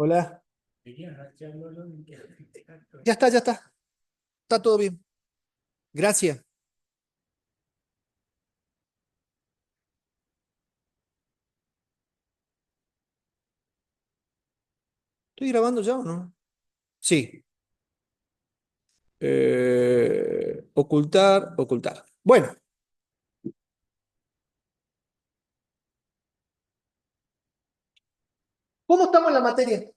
Hola. Ya está, ya está. Está todo bien. Gracias. ¿Estoy grabando ya o no? Sí. Ocultar, ocultar. Bueno, ¿cómo estamos en la materia?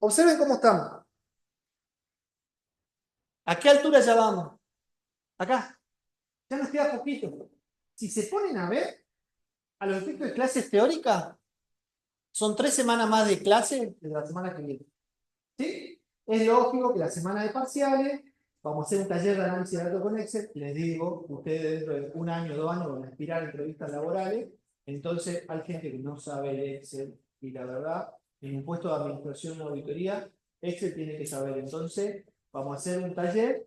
Observen cómo estamos. ¿A qué altura ya vamos? Acá. Ya nos queda poquito. Si se ponen a ver, a los efectos de clases teóricas, son 3 semanas más de clase de la semana que viene. ¿Sí? Es lógico que la semana de parciales vamos a hacer un taller de análisis de datos con Excel. Les digo, ustedes dentro de un año, 2 años van a aspirar a entrevistas laborales. Entonces, hay gente que no sabe de Excel. Y la verdad, en un puesto de administración o auditoría, Excel tiene que saber. Entonces, vamos a hacer un taller,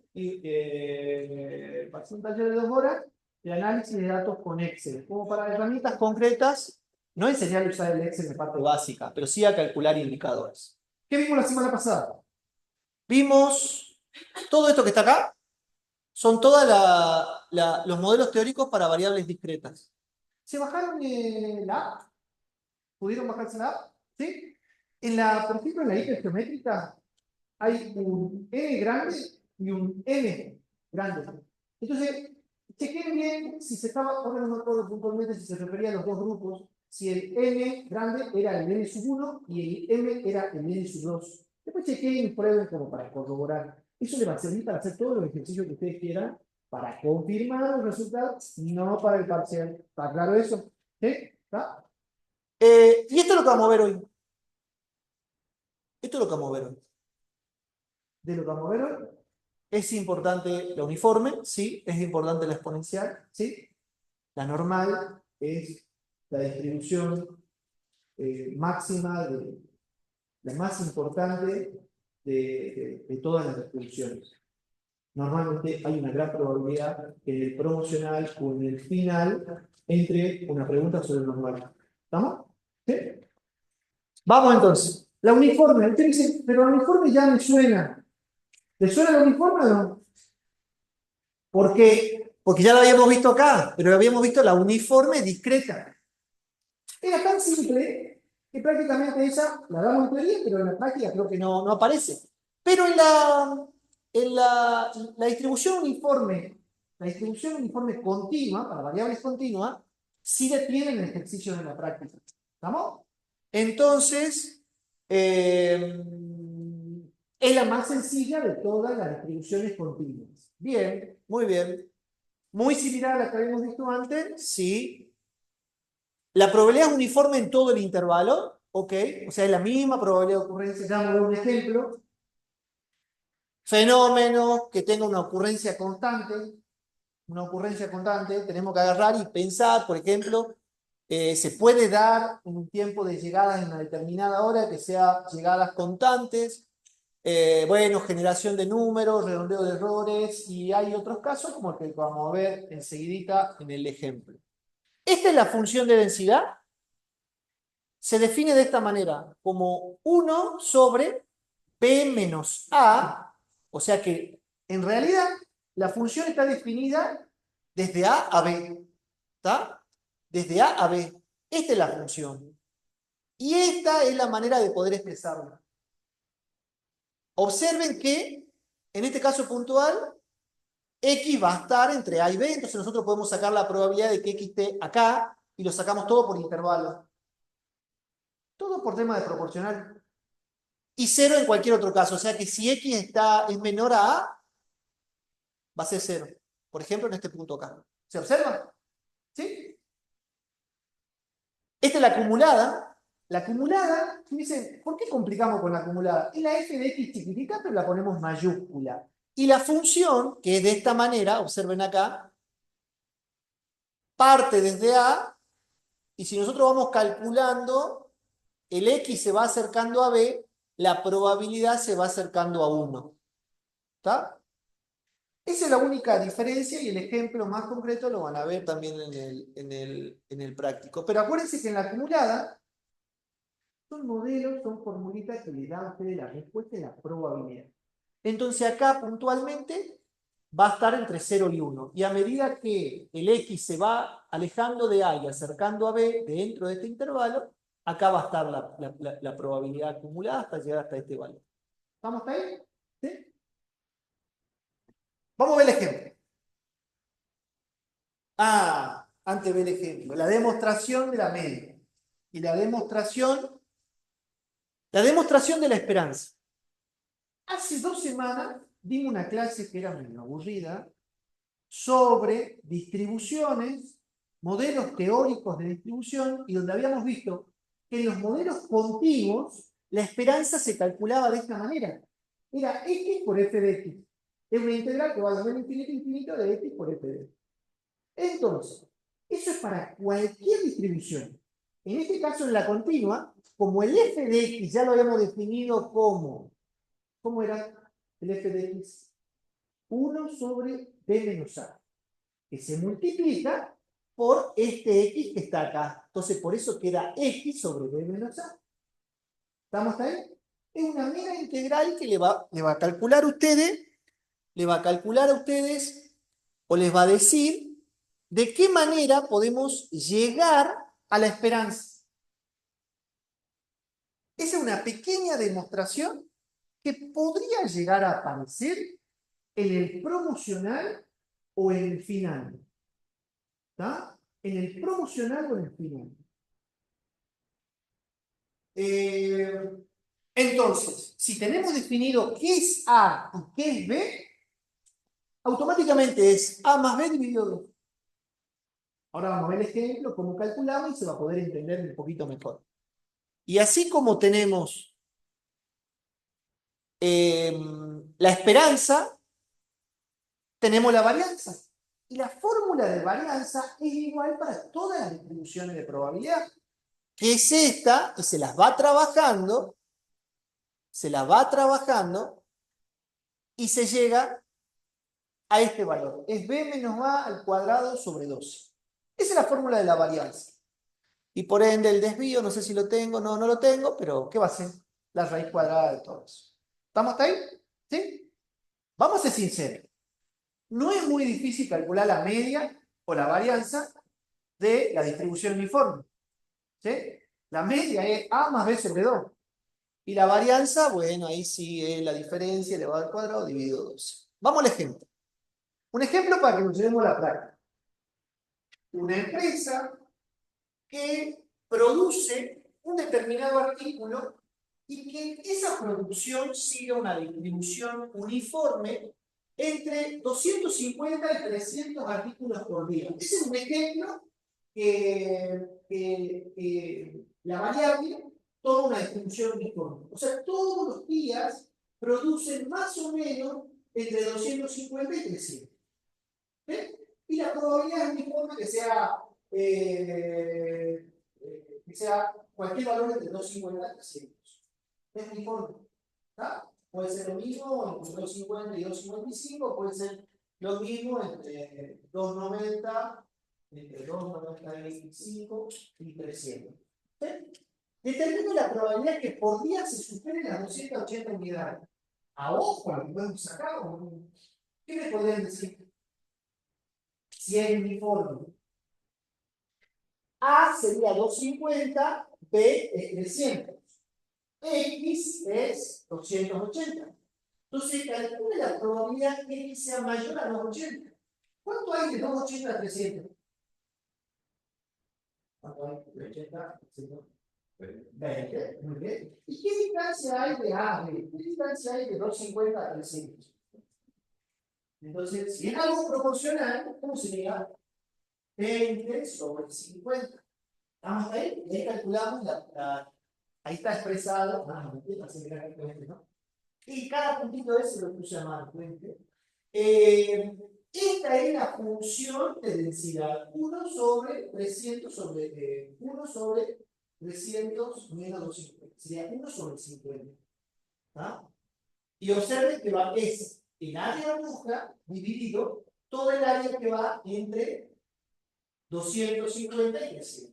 va a ser un taller de 2 horas de análisis de datos con Excel. Como para herramientas concretas, no enseñar a usar el Excel de parte básica, pero sí a calcular indicadores. ¿Qué vimos la semana pasada? Vimos todo esto que está acá, son todos los modelos teóricos para variables discretas. ¿Se bajaron la app? ¿Pudieron bajarse la app? ¿Sí? Por ejemplo, en la hipergeométrica hay un n grande y un n grande. Entonces, chequen bien si se estaba, ahora no me acuerdo puntualmente si se refería a los dos grupos, si el n grande era el n sub 1 y el m era el n sub 2. Después chequen y prueben como para corroborar. Eso le va a servir para hacer todos los ejercicios que ustedes quieran para confirmar los resultados, no para el parcial. ¿Está claro eso? ¿Sí? ¿Está? Y esto es lo que vamos a ver hoy. Esto es lo que vamos a ver hoy. De lo que vamos a ver hoy. Es importante la uniforme, sí. Es importante la exponencial, sí. La normal es la distribución máxima, la más importante de todas las distribuciones. Normalmente hay una gran probabilidad que en el promocional o en el final entre una pregunta sobre el normal. ¿Estamos? ¿Sí? Vamos entonces. La uniforme. Usted dice, pero la uniforme ya me suena. ¿Le suena la uniforme o no? ¿Por qué? Porque ya la habíamos visto acá, pero habíamos visto la uniforme discreta. Era tan simple que prácticamente esa la damos en teoría, pero en la práctica creo que no aparece. Pero en la distribución uniforme continua, para variables continuas, sí le tienen el ejercicio en la práctica. ¿Estamos? Entonces, es la más sencilla de todas las distribuciones continuas. Bien, muy bien. Muy similar a la que habíamos visto antes, sí. La probabilidad es uniforme en todo el intervalo, ¿ok? O sea, es la misma probabilidad de ocurrencia. Damos un ejemplo. Fenómeno que tenga una ocurrencia constante. Una ocurrencia constante, tenemos que agarrar y pensar, por ejemplo, se puede dar un tiempo de llegada en una determinada hora que sea llegadas constantes. Bueno, generación de números, redondeo de errores, y hay otros casos como el que vamos a ver enseguidita en el ejemplo. Esta es la función de densidad. Se define de esta manera, como 1 sobre P menos A, o sea que en realidad la función está definida desde A a B, ¿está? Desde A a B. Esta es la función. Y esta es la manera de poder expresarla. Observen que, en este caso puntual, X va a estar entre A y B, entonces nosotros podemos sacar la probabilidad de que X esté acá y lo sacamos todo por intervalo. Todo por tema de proporcional. Y 0 en cualquier otro caso, o sea que si X es menor a A, va a ser 0. Por ejemplo, en este punto acá. ¿Se observa? ¿Sí? Esta es la acumulada. La acumulada, dicen, ¿por qué complicamos con la acumulada? Es la f de x chiquitita, pero la ponemos mayúscula. Y la función, que es de esta manera, observen acá, parte desde A, y si nosotros vamos calculando, el x se va acercando a B, la probabilidad se va acercando a 1. ¿Está? Esa es la única diferencia y el ejemplo más concreto lo van a ver también en el práctico. Pero acuérdense que en la acumulada Son modelos, son formulitas que le dan a ustedes la respuesta y la probabilidad. Entonces acá puntualmente va a estar entre 0 y 1. Y a medida que el X se va alejando de A y acercando a B dentro de este intervalo, acá va a estar la probabilidad acumulada hasta llegar hasta este valor. ¿Estamos hasta ahí? ¿Sí? Vamos a ver el ejemplo. Antes de ver el ejemplo. La demostración de la media. Y la demostración de la esperanza. Hace 2 semanas dimos una clase que era medio aburrida sobre distribuciones, modelos teóricos de distribución, y donde habíamos visto que en los modelos contiguos la esperanza se calculaba de esta manera. Era x por f de x. Es una integral que va de menos infinito a infinito de x por f de x. Entonces, eso es para cualquier distribución. En este caso, en la continua, como el f de x ya lo habíamos definido como, ¿cómo era el f de x? 1 sobre b menos a, que se multiplica por este x que está acá. Entonces, por eso queda x sobre b menos a. ¿Estamos ahí? Es una mera integral que le va a calcular a ustedes, o les va a decir de qué manera podemos llegar a la esperanza. Esa es una pequeña demostración que podría llegar a aparecer en el promocional o en el final. ¿Está? En el promocional o en el final. Entonces, si tenemos definido qué es A y qué es B, automáticamente es A más B dividido 2. Ahora vamos a ver el ejemplo, cómo calculamos y se va a poder entender un poquito mejor. Y así como tenemos la esperanza, tenemos la varianza. Y la fórmula de varianza es igual para todas las distribuciones de probabilidad, que es esta, que se las va trabajando y se llega a este valor. Es b menos a al cuadrado sobre 12. Esa es la fórmula de la varianza. Y por ende el desvío, no sé si lo tengo, no lo tengo, pero ¿qué va a ser? La raíz cuadrada de todo eso. ¿Estamos hasta ahí? ¿Sí? Vamos a ser sinceros. No es muy difícil calcular la media o la varianza de la distribución uniforme. ¿Sí? La media es a más b sobre 2. Y la varianza, bueno, ahí sí es la diferencia elevado al cuadrado dividido 12. Vamos al ejemplo. Un ejemplo para que nos llevemos a la práctica. Una empresa que produce un determinado artículo y que esa producción siga una distribución uniforme entre 250 y 300 artículos por día. Ese es un ejemplo que la variable toma una distribución uniforme. O sea, todos los días producen más o menos entre 250 y 300. ¿Ven? Y la probabilidad es uniforme que sea cualquier valor entre 250 y 300. Es uniforme. ¿Tá? Puede ser lo mismo entre 250 y 255, puede ser lo mismo entre 290, entre 295 y 300. ¿Ven? Determina la probabilidad que por día se superen las 280 unidades. A ojo, lo que podemos sacar. ¿Qué me podrían decir? Si es uniforme. A sería 250, B es 300. X es 280. Entonces, calcule la probabilidad que X sea mayor a 280. ¿Cuánto hay de 280 a 300? ¿Cuánto hay de 80 a 300? 20. Muy bien. ¿Y qué distancia hay de A a B? ¿Qué distancia hay de 250 a 300? Entonces, si es algo proporcional, ¿cómo sería? 20 sobre 50. ¿Estamos ahí? Y ahí calculamos ahí está expresado. ¿No? Y cada puntito ese lo puse a mano. Esta es la función de densidad. 1 sobre 300 sobre 1 sobre 300 menos 250. Sería 1 sobre 50. ¿Ah? Y observen que es el área bruja dividido todo el área que va entre 250 y 300.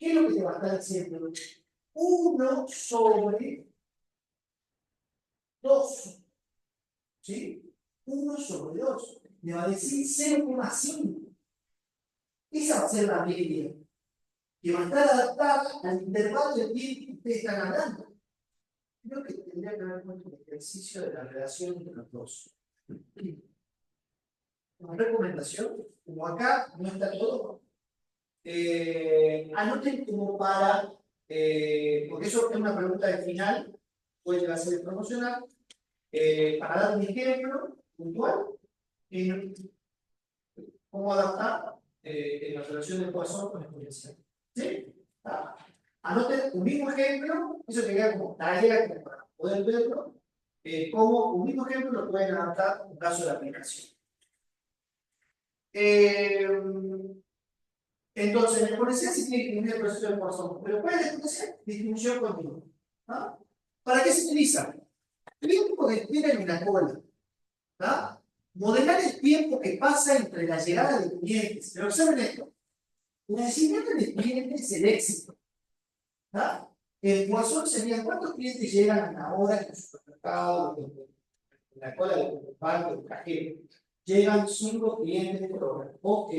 ¿Qué es lo que te va a estar diciendo? 1 sobre 2. ¿Sí? 1 sobre 2. Me va a decir 0,5. Esa va a ser la media, que va a estar adaptada al intervalo de tiempo que ustedes están hablando. Creo que tendría que ver con el ejercicio de la relación entre los dos. Una recomendación, como acá no está todo, anoten como para, porque eso es una pregunta de final, puede llegar a ser promocional, para dar un ejemplo puntual, en cómo adaptar en la relación del Poisson con exponencial. ¿Sí? Anoten un mismo ejemplo, eso que queda como tarea como para poder verlo, como un mismo ejemplo lo pueden adaptar en caso de aplicación. Entonces, la exponencial sí tiene que incluir el proceso de Poisson, pero ¿cuál es la exponencial? Distribución continua. ¿Ah? ¿Para qué se utiliza? Tiempo de espera en una cola. ¿Ah? Modelar el tiempo que pasa entre la llegada de clientes. Pero observen esto. El nacimiento del cliente es el éxito. ¿Ah? El Poisson sería cuántos clientes llegan a la hora en el supermercado, en la cola del banco, del cajero. Llegan 5 clientes por hora. Ok.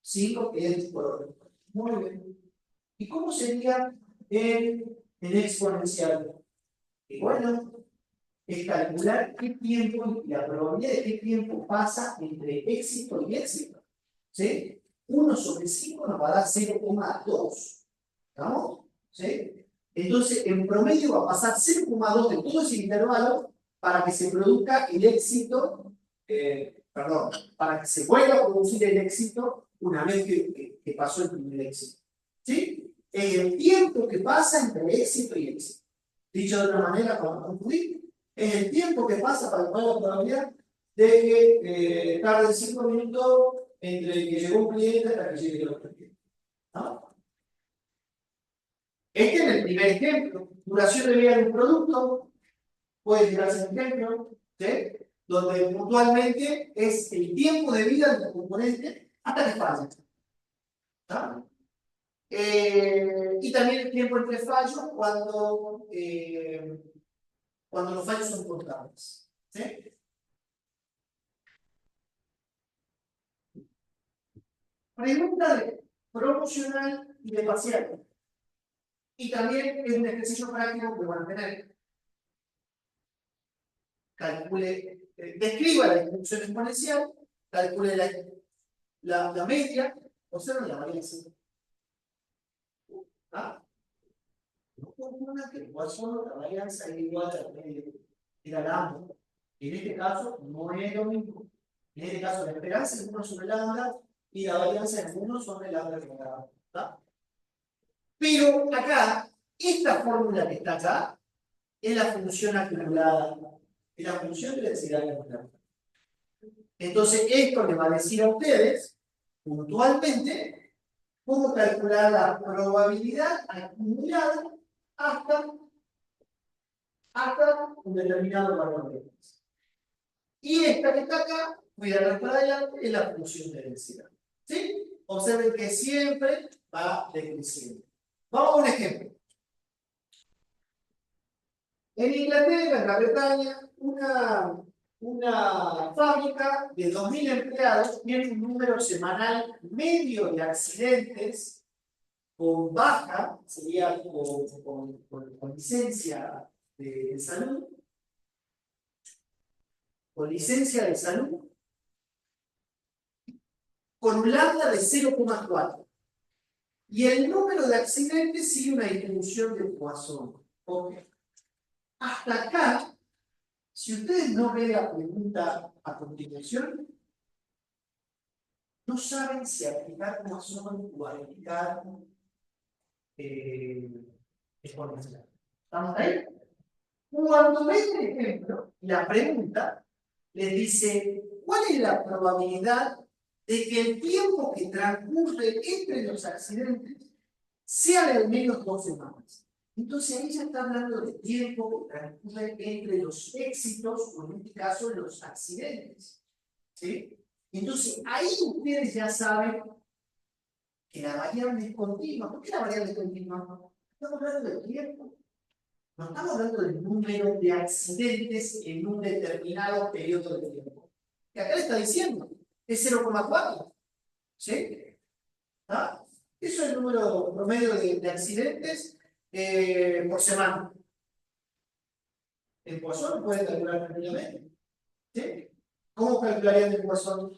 5 clientes por hora. Muy bien. ¿Y cómo sería el exponencial? Y bueno, es calcular qué tiempo y la probabilidad de qué tiempo pasa entre éxito y éxito. ¿Sí? 1 sobre 5 nos va a dar 0,2. ¿Estamos? ¿Sí? Entonces, en promedio va a pasar 0,2 de todo ese intervalo para que se produzca el éxito, perdón, para que se vuelva a producir el éxito una vez que pasó el primer éxito. ¿Sí? El tiempo que pasa entre éxito y éxito. Dicho de otra manera, para concluir, es el tiempo que pasa para calcular la probabilidad de que tarde 5 minutos entre que llegó un cliente hasta que llegue el otro cliente. ¿No? Este es el primer ejemplo. Duración de vida de un producto, puede llegar a ser un ejemplo, ¿sí? Donde puntualmente es el tiempo de vida del componente hasta que falla. ¿No? Y también el tiempo entre fallos cuando los fallos son contables. ¿Sí? Pregunta de promocional y de parcial. Y también es un ejercicio práctico que van a tener. Calcule, describa la distribución exponencial, calcule la media, observen la varianza. ¿Ah? No confunda que igual solo la varianza es igual a la media. Era lambda. En este caso no es lo mismo. En este caso la esperanza es 1 sobre lambda y la varianza es 1 sobre lambda que lambda. ¿Tá? Pero acá, esta fórmula que está acá es la función acumulada, es la función de densidad acumulada. Entonces, esto les va a decir a ustedes, puntualmente, cómo calcular la probabilidad acumulada hasta un determinado valor de densidad. Y esta que está acá, voy a dar para adelante, es la función de densidad. ¿Sí? Observen que siempre va decreciendo. Vamos a un ejemplo. En Inglaterra, en Gran Bretaña, una fábrica de 2.000 empleados tiene un número semanal medio de accidentes con baja, sería con licencia de salud, con licencia de salud, con un lambda de 0,4. Y el número de accidentes sigue una distribución de Poisson. Okay. Hasta acá, si ustedes no ven la pregunta a continuación, no saben si aplicar Poisson o aplicar exponencial. ¿Estamos ahí? Cuando ven el ejemplo, la pregunta les dice, ¿cuál es la probabilidad de que el tiempo que transcurre entre los accidentes sea de al menos 2 semanas? Entonces ahí ya está hablando de tiempo que transcurre entre los éxitos, o en este caso los accidentes. ¿Sí? Entonces ahí ustedes ya saben que la variable es continua. ¿Por qué la variable es continua? Estamos hablando del tiempo. No estamos hablando del número de accidentes en un determinado periodo de tiempo. Y acá le está diciendo, es 0,4. ¿Sí? ¿Ah? Eso es el número promedio de accidentes por semana. En Poisson puede calcular tranquilamente. ¿Sí? ¿Cómo calcularían en Poisson?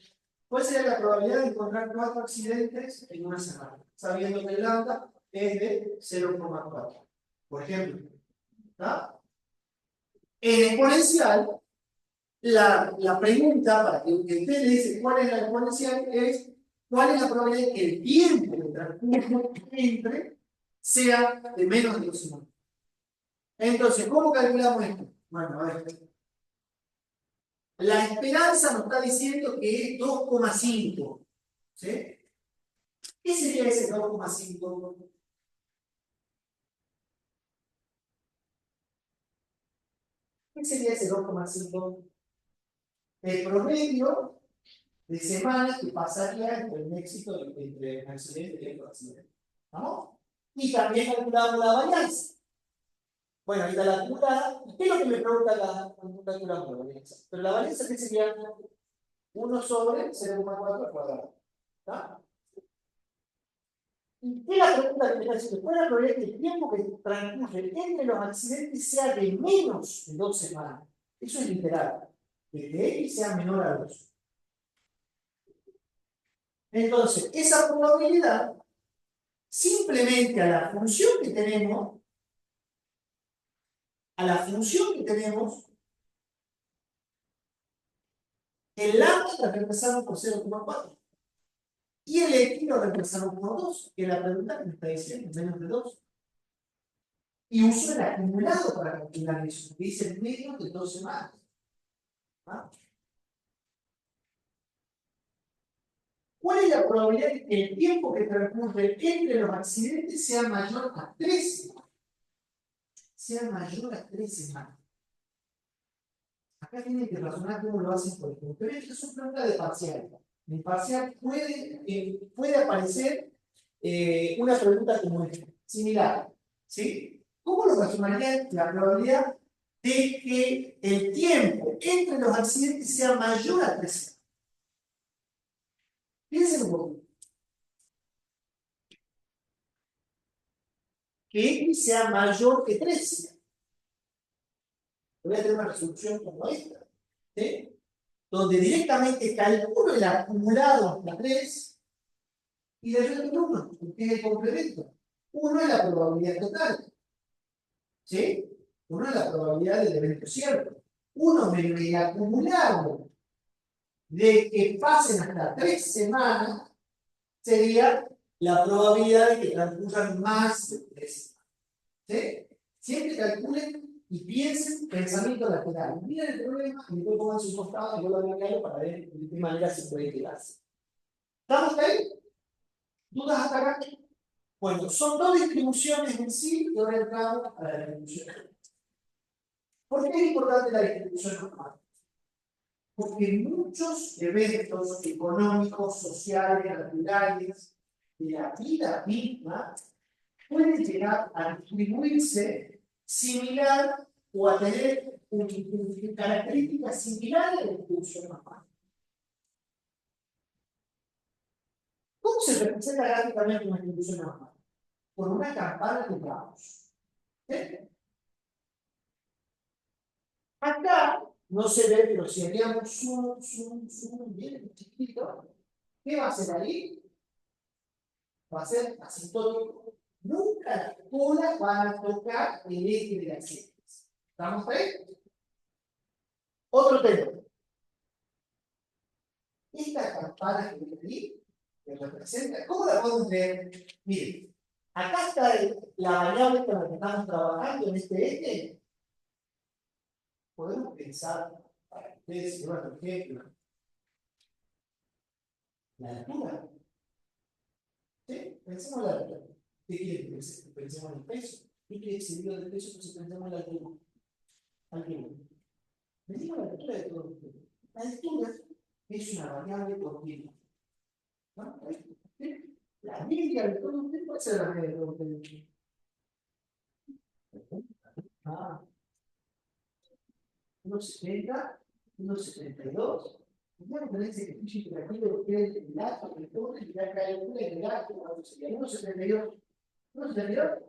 ¿Cuál sería la probabilidad de encontrar 4 accidentes en una semana? Sabiendo que el lambda es de 0,4. Por ejemplo. ¿Ah? En exponencial, la pregunta para que usted le dice cuál es la exponencial es cuál es la probabilidad de que el tiempo de transcurso entre sea de menos de 2 semanas. Entonces, ¿cómo calculamos esto? Bueno, a ver. La esperanza nos está diciendo que es 2,5. ¿Sí? ¿Qué sería ese 2,5? ¿Qué sería ese 2,5? El promedio de semanas que pasaría entre el éxito entre el accidente y el accidente. ¿Vamos? Y también calculamos la varianza. Bueno, ahí está la acumulada. ¿Qué es lo que me pregunta cuando calculamos la varianza? Pero la varianza, ¿qué sería? 1 sobre 0,4 al cuadrado. ¿Está? ¿Y qué es la pregunta que me está diciendo? ¿Cuál es la probabilidad que el tiempo que transcurre entre los accidentes sea de menos de 2 semanas? Eso es literal. Que X sea menor a 2. Entonces, esa probabilidad, simplemente a la función que tenemos, el lambda la reemplazamos por 0,4. Y el X lo reemplazamos por 2, que es la pregunta que me está diciendo, menos de 2. Y uso el acumulado para calcular eso, que dice menos de 2 semanas. ¿Ah? ¿Cuál es la probabilidad de que el tiempo que transcurre entre los accidentes sea mayor a 3 semanas? Sea mayor a 3 semanas. Acá tienen que razonar cómo lo hacen por ejemplo. Pero esto es una pregunta de parcial. En parcial puede aparecer una pregunta como esta, similar. ¿Sí? ¿Cómo lo razonarían la probabilidad de que el tiempo entre los accidentes sea mayor a 3 semanas? Piensen un poco. Que X sea mayor que 3. Voy a tener una resolución como esta. ¿Sí? Donde directamente calculo el acumulado hasta 3 y le resto 1, porque es el complemento. 1 es la probabilidad total. ¿Sí? 1 es la probabilidad del evento cierto. 1 menos el acumulado de que pasen hasta 3 semanas sería la probabilidad de que transcurran más de 3 semanas. ¿Sí? Siempre calculen y piensen pensamiento lateral. Miren el problema y después pongan su costado y vuelvan a mirarlo para ver de qué manera se puede quedarse. ¿Estamos ahí? ¿Dudas hasta acá? Bueno, son 2 distribuciones en sí y ahora entramos a la distribución. ¿Por qué es importante la distribución normal? Porque muchos eventos económicos, sociales, naturales, de la vida misma, pueden llegar a distribuirse similar o a tener características similares a la distribución normal. ¿Cómo se representa gráficamente una distribución normal? Por una campana de Gauss. ¿Eh? Acá no se ve, pero si haríamos zoom, bien chiquito, ¿qué va a hacer ahí? Va a ser asintótico. Nunca las colas van a tocar el eje de las ejes. ¿Estamos ahí? Otro tema. Esta campana que ven ahí, que representa, ¿cómo la podemos ver? Miren, acá está la variable con la que estamos trabajando en este eje. Podemos pensar, para que ustedes se vean, por ejemplo, la altura. ¿Sí? Pensemos en la altura. ¿Qué quiere que pensemos en el peso? ¿Qué quiere que se diga del peso? Entonces pensemos en la altura. Altura. Medimos la altura de todo el cuerpo. La altura es una variable continua. ¿No? ¿Sí? La media de todo usted puede ser la media de todo usted. Ah, 1,70, 1,72. Ya me parece que estoy interactivo que es el gato, el pobre, y ya cae una en el gato, 1,72. 1,72.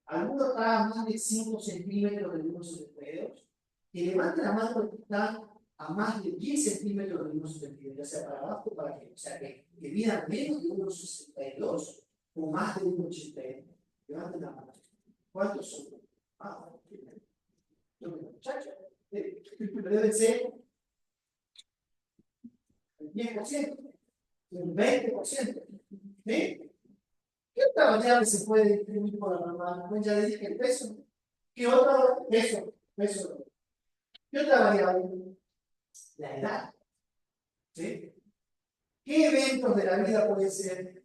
Algunos está a más de 5 centímetros del 1,72. Que levante la mano que está a más de 10 centímetros del 1,72, ya sea para abajo o para arriba. O sea, que mida menos de 1,62 o más de 1,82. Levanten la mano. ¿Cuántos son? Ah, muchachos. Debe ser el 10%, el 20%. ¿Sí? ¿Qué otra variable se puede distribuir por la normal? Pues ya dije el peso. ¿Qué otra? Peso. ¿Qué otra variable? La edad. ¿Sí? ¿Qué eventos de la vida pueden ser?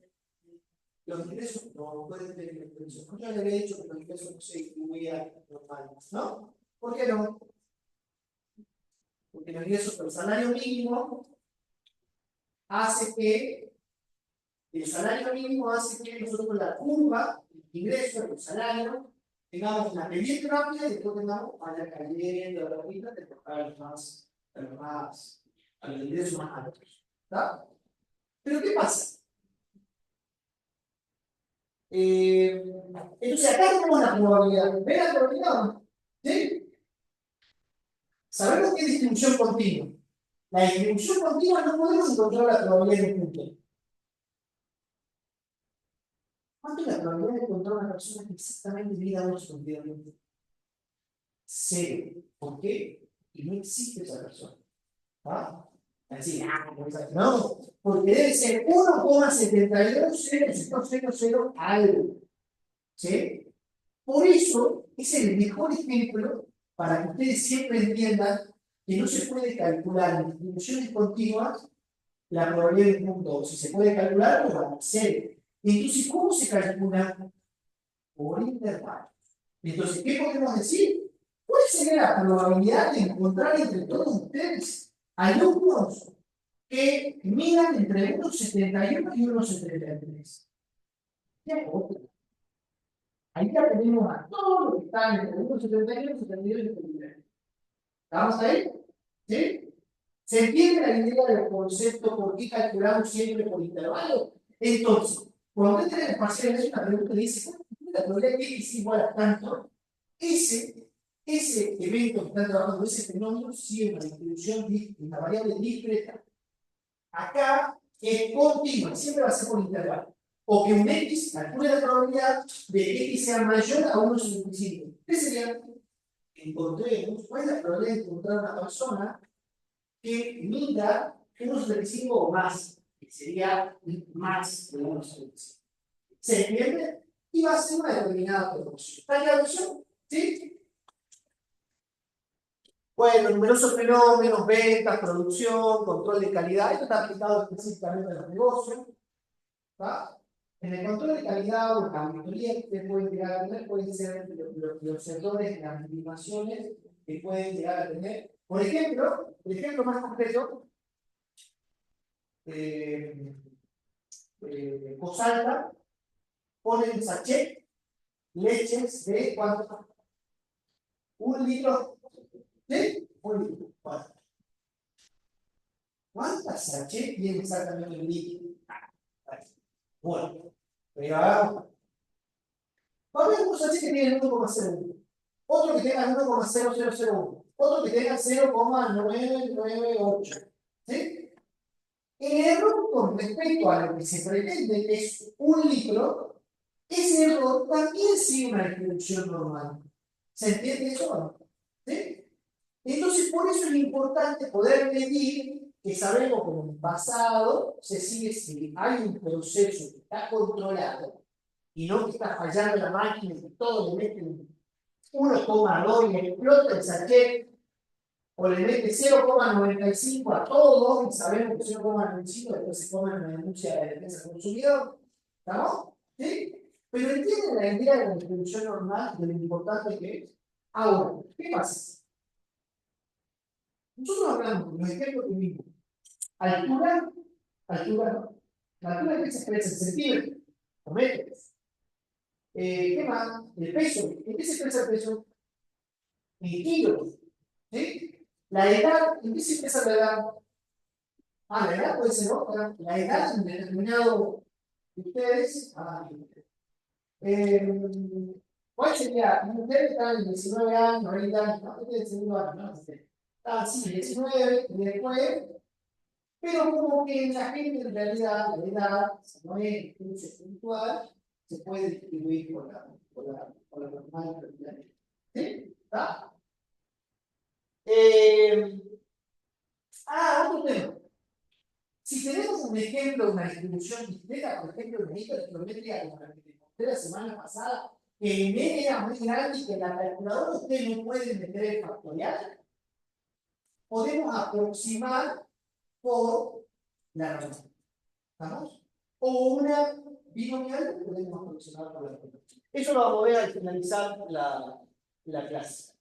Los ingresos no pueden tener los ingresos. Yo le había dicho que los ingresos no se distribuían normal, ¿no? ¿Por qué no? Porque los ingresos por el salario mínimo hace que el salario mínimo hace que nosotros la curva, el ingreso, el salario, tengamos una pendiente rápida y después tengamos vaya cayendo la horita de tocar a los ingresos más altos. ¿Está? Pero ¿qué pasa? Entonces acá tenemos la probabilidad. ¿Ven la probabilidad? ¿Sí? Sabemos que es distribución continua. La distribución continua no podemos encontrar la probabilidad de punto. ¿Cuánto es la probabilidad de encontrar una persona que exactamente mida 2,22? Cero. ¿Por qué? Y no existe esa persona. ¿Ah? Así, no, porque debe ser 1,72000 algo. ¿Sí? Por eso es el mejor ejemplo para que ustedes siempre entiendan que no se puede calcular en distribuciones continuas la probabilidad de punto. Si se puede calcular, pues va a ser. Entonces, ¿cómo se calcula? Por intervalos. Entonces, ¿qué podemos decir? ¿Cuál sería la probabilidad de encontrar entre todos ustedes alumnos que midan entre 1,71 y 1,73? Ahí ya tenemos a todos los que están entre 1,71, 1,72 y 1,73. ¿Estamos ahí? ¿Sí? ¿Se entiende la idea del concepto por qué calculamos siempre por intervalo? Entonces, cuando usted tiene el parcial, es una pregunta que dice, la probabilidad que x igual a tanto, ese evento que están trabajando, ese fenómeno, sigue una distribución, una variable discreta. Acá es continua, siempre va a ser por intervalo. O que un x calcule la probabilidad de que x sea mayor a 1,75. ¿Qué sería? Encontremos, ¿cuál es la probabilidad de encontrar una persona que mida 1,75 o más? Que sería más de 1,75. ¿Se entiende? Y va a ser una determinada proporción. ¿Está claro eso? ¿Sí? Bueno, numerosos fenómenos, ventas, producción, control de calidad. Esto está aplicado específicamente a los negocios. ¿Tá? En el control de calidad o la auditoría que ustedes pueden llegar a tener pueden ser los sectores, las estimaciones que pueden llegar a tener. Por ejemplo, el ejemplo más concreto, Cosalta pone en sachet leches de ¿cuánto? 1 litro. ¿Sí? 1 litro. ¿Cuántas sachet tiene exactamente el litro? Bueno, pero hagamos. Va a haber unos sachets que tienen 1,01. Otro que tenga 1,0001. Otro que tenga 0,998. ¿Sí? El error con respecto a lo que se pretende, que es 1 litro, ese error también sigue una distribución normal. ¿Se entiende eso o no? ¿Sí? Entonces, por eso es importante poder medir que sabemos que en el pasado se sigue, si hay un proceso que está controlado y no que está fallando la máquina y que todo le meten 1,2 y explota el sachet, o le mete 0,95 a todo y sabemos que 0,95 después se come una denuncia de la defensa del consumidor. ¿Estamos? ¿Sí? Pero entienden la idea de la distribución normal de lo importante que es. Ahora, ¿qué pasa? Nosotros hablamos, los ejemplos que vimos, altura, altura, La altura que se expresa en centímetros o metros. ¿Qué más? El peso. ¿En qué se expresa el peso? En kilos. ¿Sí? La edad. ¿En qué se expresa la edad? Ah, la edad puede ser otra. La edad en determinado de ustedes. Eh, ¿Cuál sería? Ustedes están en 19 años, 20 años, no, ustedes segundo año, no sé. Ah, sí, 19, y después, pero como que en la gente en realidad la edad no es puntual, se puede distribuir por la normal. ¿Sí? ¿Está? Eh, otro tema. Si tenemos un ejemplo de una distribución discreta, por ejemplo, una hipergeometría como la que te mostré la semana pasada, que en N era muy grande y que en la calculadora usted no puede meter el factorial, podemos aproximar por la razón. ¿Estamos? O una binomial que podemos aproximar por la razón. Eso lo vamos a ver al finalizar la clase.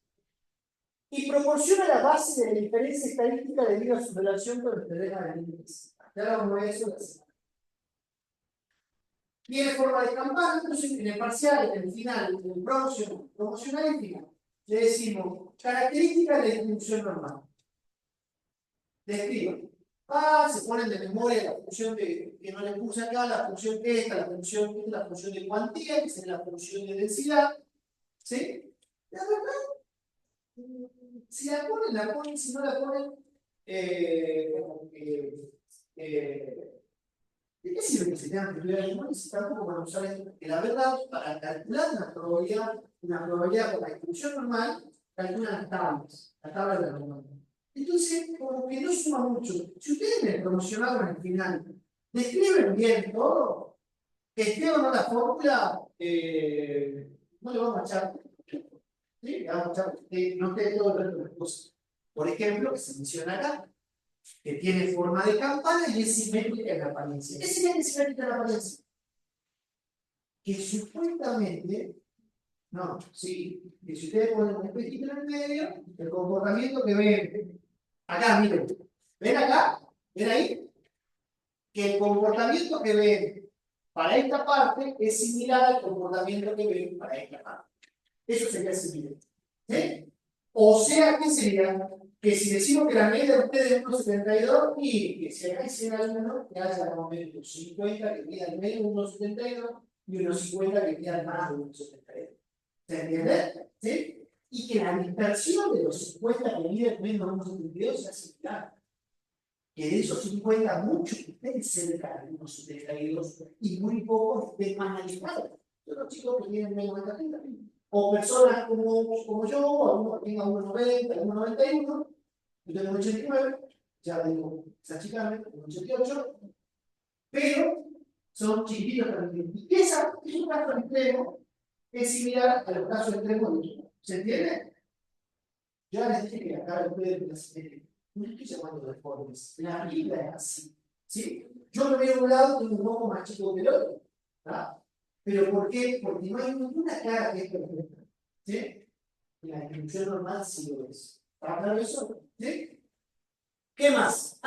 Y proporciona la base de la diferencia estadística debido a su relación con el teorema de límites. Ya vamos a ver eso la semana. Tiene forma de campana, entonces en el parcial, en el final, en el promocional y final. Le decimos características de la distribución normal. Describan. Se ponen de memoria la función que no les puse acá, la función que esta, la función de cuantía, que es la función de densidad. ¿Sí? La verdad, si la ponen, si no la ponen, como que. ¿De qué sirve que se tengan que estudiar el si tampoco van a usar esto? Porque la verdad, para calcular una probabilidad con la distribución normal, calculan las tablas de la normalidad. Entonces, como que no suma mucho. Si ustedes me promocionaron al final, describen bien todo, esté o no la fórmula, no le vamos a echar. ¿Sí? Le vamos a echar, no esté todo el resto de las cosas. Por ejemplo, que se menciona acá, que tiene forma de campana y es simétrica en la apariencia. ¿Qué sería simétrica en la apariencia? Que supuestamente, no, sí, que si ustedes ponen un espejito en el medio, el comportamiento que ven, acá, miren, ven acá, ven ahí, que el comportamiento que ven para esta parte es similar al comportamiento que ven para esta parte. Eso sería similar. ¿Sí? O sea, ¿qué sería? Que si decimos que la media de ustedes es 1,72 y que si acá hay 100 alumnos, que haya más o menos 50 que midan menos de 1,72 y unos 50 que midan más de 1,72. ¿Se entiende? ¿Sí? Y que la dispersión de los 50 que miden menos de 1,72 sea similar. Que de esos 50, muchos estén cerca de 1,72 y muy pocos estén más alejados. Son los chicos que tienen menos de 30. O personas como yo, algunos que tengan 1,90, 1,91, yo tengo 1,89, ya tengo exagerarme, 1,88, pero son chiquititos también. Y esa es un caso extremo que es similar a los casos extremos de equipo. ¿Se entiende? Yo ya les dije que acá ustedes no estoy llamando deformes, la vida es así. ¿Sí? Yo me veo a un lado, tengo un ojo más chico que el otro. ¿Tá? ¿Pero por qué? Porque no hay ninguna cara que es perfecta. ¿Sí? La distribución normal sí lo es. ¿Está claro eso? ¿Sí? ¿Qué más?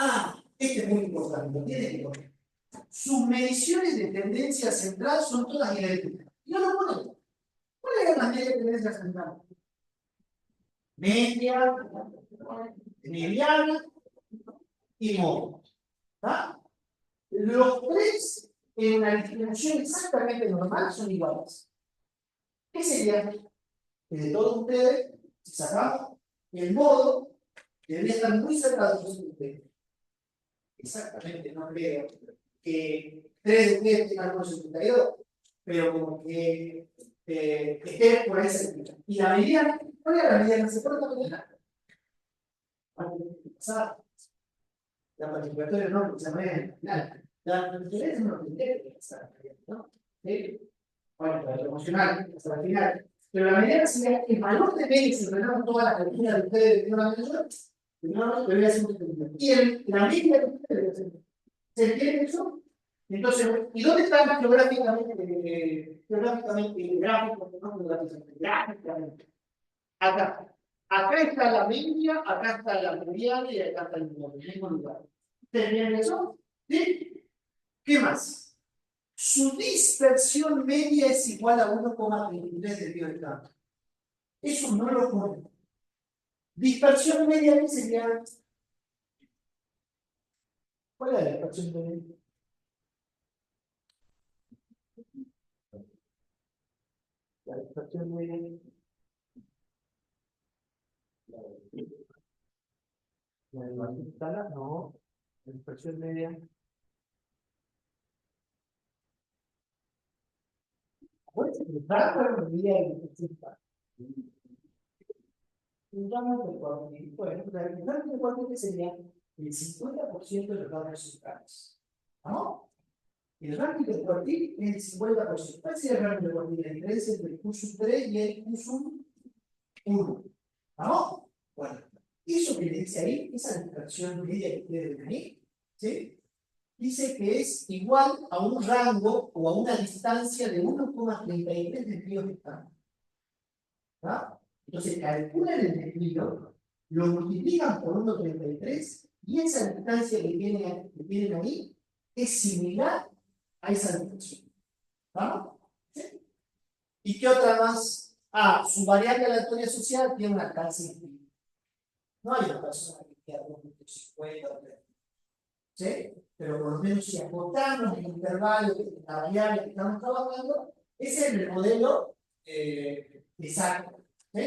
Este es muy importante, lo tiene que poner. Sus mediciones de tendencia central son todas idénticas. Y no lo ponen. ¿Cuáles eran las medias de tendencia central? Media, mediana y móvil. ¿Está? Los tres en una distribución exactamente normal son iguales. ¿Qué sería? Que de todos ustedes, si sacamos el modo, debería estar muy cerca de los ustedes. Exactamente, no creo que 3 de ustedes tengan 1,72, pero como que esté por ahí cerquita. Y la medida, ¿cuál era la medida que se corta con la participatoria? No, porque se me nada. La diferencia no tiene que pasar, ¿no? Bueno, para el emocional, hasta el final. Pero la medida sería el valor de medio, si ordenamos todas las calculas de ustedes de una mayor, no, debería ser un determinante. Y la media de ustedes debería ser. ¿Se entiende eso? Entonces, ¿y dónde están geográficamente, gráficamente? Acá. Acá está la media, acá está la mediana y acá está el mismo lugar. ¿Ustedes entienden eso? ¿Sí? ¿Qué más? Su dispersión media es igual a 1,33 del río del campo. Eso no lo pone. Dispersión media, ¿qué sería? ¿Cuál es la dispersión media? La dispersión media. La escala, no. La dispersión media. ¿Puedes explicar cuál sería la dispersión media? Un rango de cuadril. Bueno, el rango de cuadril sería el 50% de los datos resultantes. ¿No? El rango de cuadril es el 50%. ¿Cuál sería el rango de cuadril? La diferencia entre el Q 3 y el Q 1. ¿No? Bueno, eso que le dice ahí, esa dispersión media que ustedes ven ahí, ¿sí? Dice que es igual a un rango o a una distancia de 1,33 desvíos de campo. ¿Ah? Entonces calculan el desvío, lo multiplican por 1,33 y esa distancia que tienen ahí es similar a esa distancia. ¿Ah? ¿Sí? ¿Y qué otra más? Ah, su variable aleatoria social tiene una tasa infinita. No hay una persona que quede 50 o 30. ¿Sí? Pero por lo menos si acotamos el intervalo de la variable que estamos trabajando, ese es el modelo exacto. ¿Sí?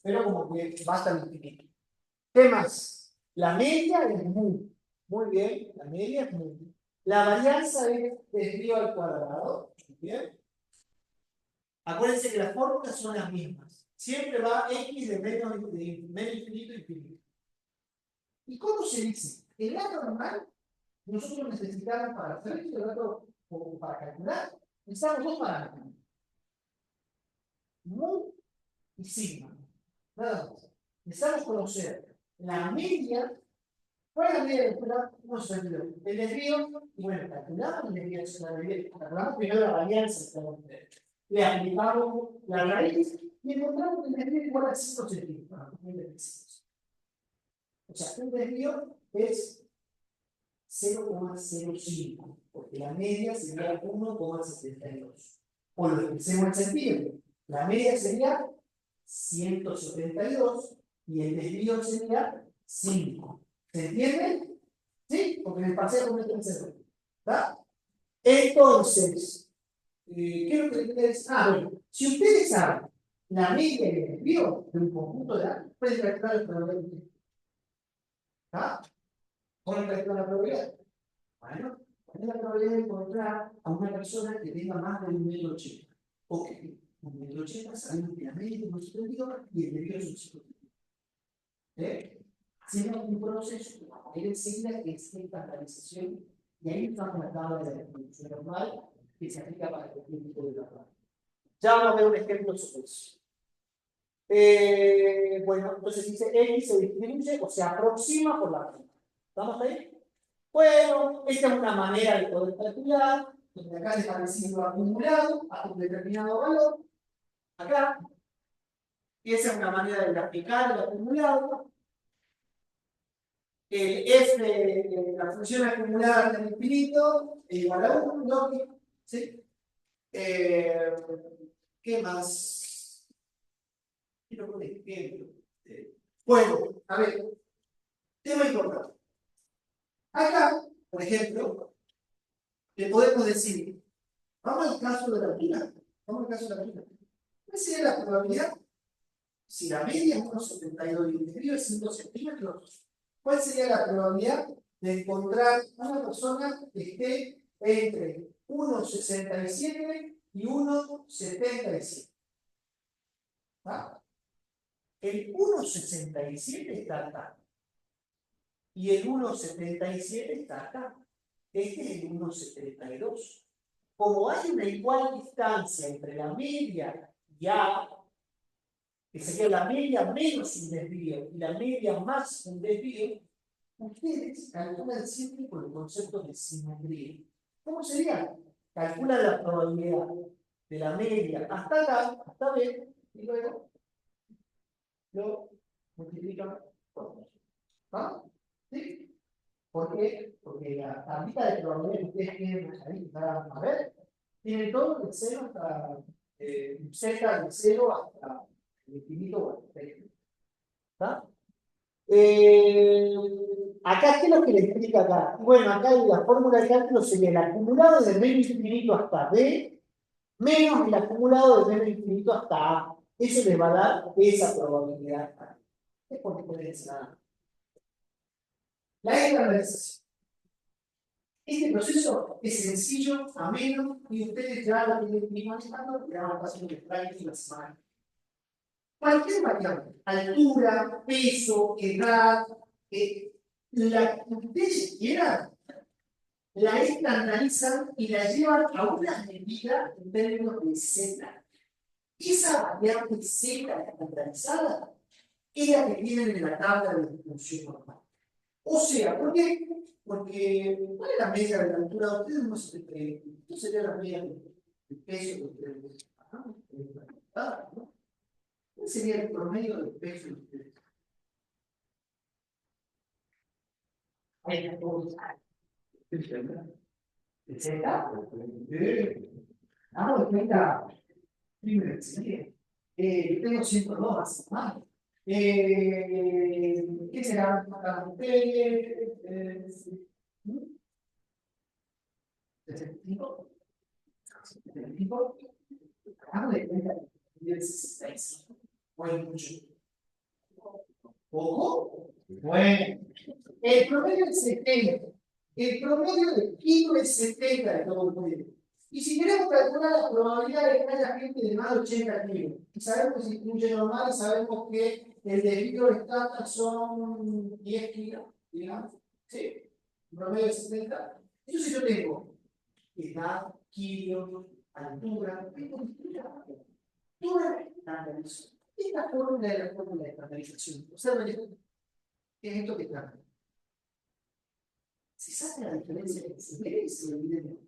Pero como que basta el infinito. ¿Qué más? La media es muy bien, la media es muy. La varianza es desvío al cuadrado. Muy bien. Acuérdense que las fórmulas son las mismas. Siempre va x de menos infinito a infinito. ¿Y cómo se dice? El A normal, nosotros necesitamos para hacer este dato o para calcular, necesitamos dos parámetros. Mu y sigma. Nada más. Necesitamos conocer la media. ¿Cuál es la media de la no se olvidó? El desvío, y bueno, calculamos el desvío, calculamos primero la varianza. Le aplicamos la raíz y encontramos que el desvío es igual a 5 centímetros. O sea, un desvío es 0,05, porque la media sería 1,72. O lo expresemos en centímetros. La media sería 172 y el desvío sería 5. ¿Se entiende? ¿Sí? Porque en el parcial convierte en 0. ¿Está? Entonces, ¿qué es lo que ustedes? Ah, bueno, si ustedes saben la media y el desvío de un conjunto de datos, pueden calcular la probabilidad. ¿Está? ¿Pueden calcular la probabilidad? Bueno, ¿cuál es la probabilidad de encontrar a una persona que tenga más de 1,80 m? Ok, 1,80 m sabemos que la media es un 72 y el desvío es un 52. Hacemos un proceso que enseña que es estandarización y ahí estamos en la tabla de la distribución normal que se aplica para cualquier tipo de datos. Ya vamos a ver un ejemplo sobre eso. Bueno, entonces dice X se distribuye o se aproxima por la media. ¿Estamos ahí? Bueno, esta es una manera de poder calcular, donde acá le está diciendo acumulado a un determinado valor, acá, y esa es una manera de aplicar el acumulado. La función acumulada en el infinito es igual a 1, lógico, ¿sí? ¿Qué más? Quiero poner ejemplo. Bueno, a ver, tema importante. Acá, por ejemplo, le podemos decir, vamos al caso de la altura. Vamos al caso de la altura. ¿Cuál sería la probabilidad? Si la media es 1,72 y el desvío es 5 centímetros, ¿cuál sería la probabilidad de encontrar una persona que esté entre 1,67 y 1,77? ¿Ah? El 1,67 está acá. Y el 1,77 está acá. Este es el 1,72. Como hay una igual distancia entre la media y A, que sería la media menos un desvío y la media más un desvío, ustedes calculan siempre por el concepto de simetría. ¿Cómo sería? Calculan la probabilidad de la media hasta acá, hasta B, y luego lo multiplican por 2. ¿Ah? ¿Sí? ¿Por qué? Porque la tablita de probabilidad que ustedes tienen ahí, van a ver, tiene todo de 0 hasta z de 0 hasta el infinito o el perfecto. ¿Está? Acá, ¿qué es lo que le explica acá? Bueno, acá la fórmula de cálculo sería el acumulado de menos infinito hasta b menos el acumulado de menos infinito hasta a. Eso le va a dar esa probabilidad. Es porque puede ser nada. La estandarización. Este proceso es sencillo, ameno, y ustedes ya lo tienen que ir manejando, ya van pasando de práctica la semana. Cualquier variable, altura, peso, edad, la que ustedes quieran, la estandarizan y la llevan a una medida en términos de Z. Esa variable Z estandarizada es la que tienen en la tabla de distribución normal. O sea, ¿por qué? Porque, ¿cuál es la media de la altura de ustedes? No sería la media del peso de ustedes. ¿No? ¿Cuál sería el promedio del peso de ustedes? Ahí está todo. ¿El Z? Ah, el Z. Primero, sí. Tengo 102 más. ¿Qué será para ustedes? ¿75? ¿75? Ah, de 16. Bueno, mucho. ¿Poco? Bueno. El promedio es 70. El promedio de kilo es 70 de todo el mundo. Y si queremos calcular la probabilidad de que haya gente de más de 80 kilos, y sabemos que se incluye normal, y sabemos que el desvío estándar son 10 kilos, digamos, ¿sí? El promedio de 70. Entonces yo tengo edad, kilos, altura, toda la estandarización. Esta fórmula es la fórmula de estandarización. Observen esto. ¿Qué es esto que está? Se saca la diferencia de se ve y se olvida de los.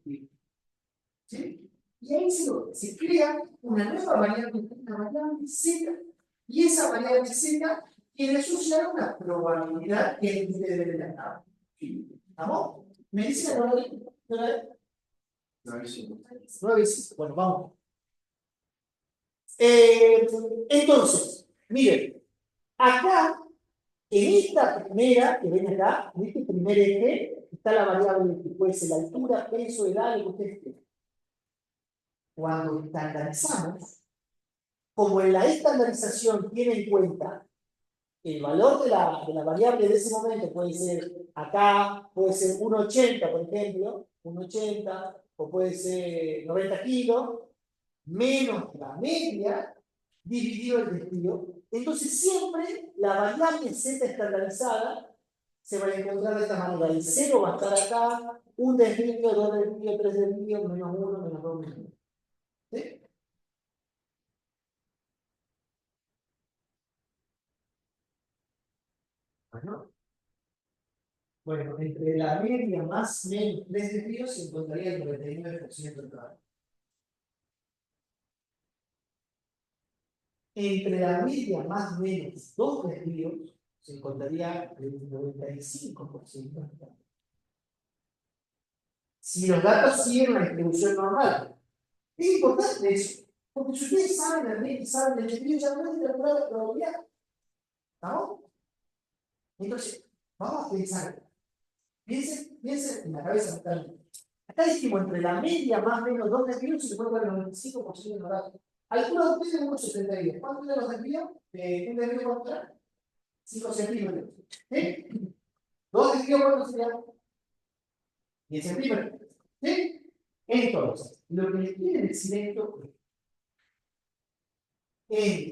¿Sí? Y ahí se crea una nueva variable, una variable Z, y esa variable Z tiene asociada una probabilidad que es de la tabla. ¿Estamos? ¿Me dice la probabilidad? 9,5. Bueno, vamos. Entonces, miren, acá, en esta primera, que ven acá, en este primer eje, está la variable que puede ser la altura, peso, edad, lo que ustedes quieran. Cuando estandarizamos, como en la estandarización tiene en cuenta el valor de la variable de ese momento, puede ser acá, puede ser 1,80, por ejemplo, 1,80, o puede ser 90 kilos, menos la media, dividido el desvío. Entonces siempre la variable Z estandarizada se va a encontrar de esta manera. El 0 va a estar acá, un desvío, dos desvíos, tres desvíos, menos 1, menos 2, menos 1. ¿Sí? Bueno, entre la media más menos 3 desvíos se encontraría el 99% del trabajo. Entre la media más menos 2 desvíos se encontraría el 95% del trabajo. Si los datos siguen la distribución normal. Es importante eso, porque si ustedes saben la media y saben el desvío, ya pueden calcular la probabilidad. ¿Estamos? Entonces, vamos a pensar. Piensen en la cabeza mentalmente. Acá dijimos entre la media más menos 2 desvíos se puede dar el 95% de los datos. Altura de ustedes es 1,72. ¿Cuánto de los desvíos? ¿Un desvío cuánto era? 5 centímetros. ¿Sí? ¿Dos desvíos cuánto serían? 10 centímetros. ¿Sí? Entonces, lo que les quiere decir esto es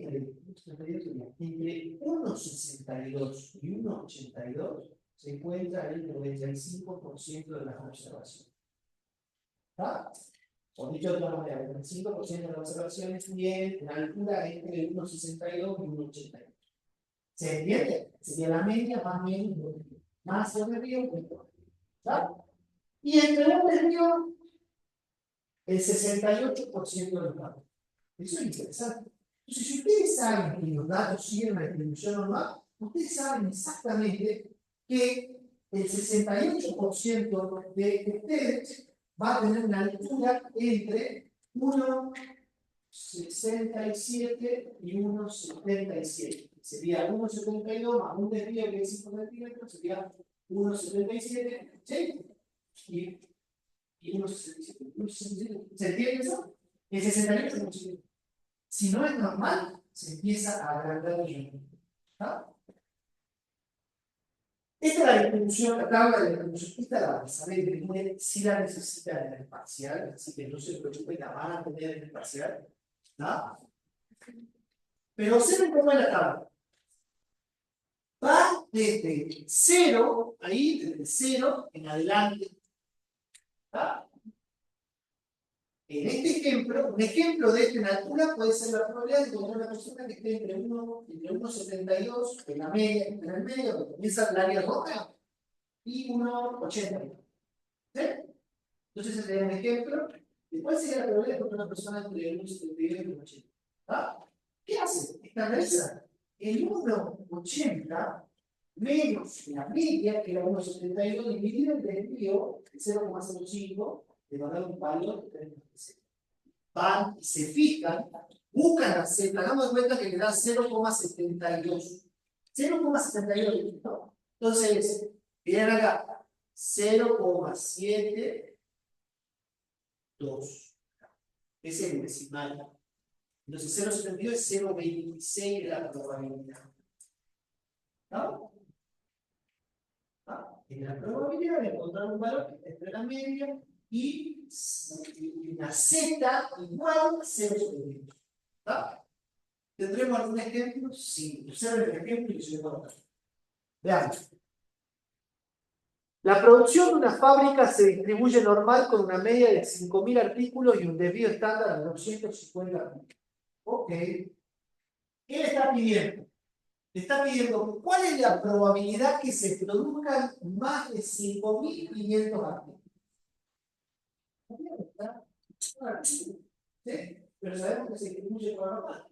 entre 1,62 y 1,82 se encuentra el 95% de las observaciones. ¿Está? O dicho de otra manera, el 95% de las observaciones tienen una altura entre 1,62 y 1,82. ¿Se entiende? Sería la media más menos más el desvío. ¿Está? Y entre los desvíos, el 68% de los datos. Eso es interesante. Entonces, si ustedes saben que los datos siguen la distribución normal, ustedes saben exactamente que el 68% de ustedes va a tener una altura entre 1,67 y 1,77. Sería 1,72 más un desvío que es 5 centímetros, sería 1,77, ¿sí? Y 1,67. ¿Se entiende eso? El 68%. Si no es normal, se empieza a agrandar el rango. ¿Ah? Esta es la distribución, la tabla de distribución. Esta la van a saber, si la necesitan en el parcial, así que no se preocupen, la van a tener en el parcial. ¿Ah? Pero observen cómo es la tabla. Va desde 0, ahí, desde 0 en adelante. ¿Ah? En este ejemplo, un ejemplo de esta en altura puede ser la probabilidad de encontrar una persona que esté entre 1,72, en la media, en el medio, que comienza el área roja, y 1,80. ¿Sí? Entonces, ese es un ejemplo de cuál sería la probabilidad de encontrar una persona entre 1,72 y 1,80. ¿Ah? ¿Qué hace? Estandariza el 1,80 menos la media, que era 1,72, dividido el desvío de 0,05, le va a dar un valor de 3,6. Van y se fijan, buscan la Z, hagamos de cuenta que le da 0,72. 0,72, ¿no? Entonces, miren acá, 0,72. Ese es el decimal. Entonces, 0,72 es 0,26 de la probabilidad. ¿No? ¿Ah? En la probabilidad de encontrar un valor que está entre la media y una Z igual a 0,72. ¿Ah? ¿Tendremos algún ejemplo? Sí. Observen el ejemplo y se lo voy a dar. Veamos. La producción de una fábrica se distribuye normal con una media de 5.000 artículos y un desvío estándar de 250 artículos. Ok. ¿Qué le está pidiendo? Le está pidiendo cuál es la probabilidad que se produzcan más de 5.500 artículos. ¿Sí? Pero sabemos que se distribuye por normal.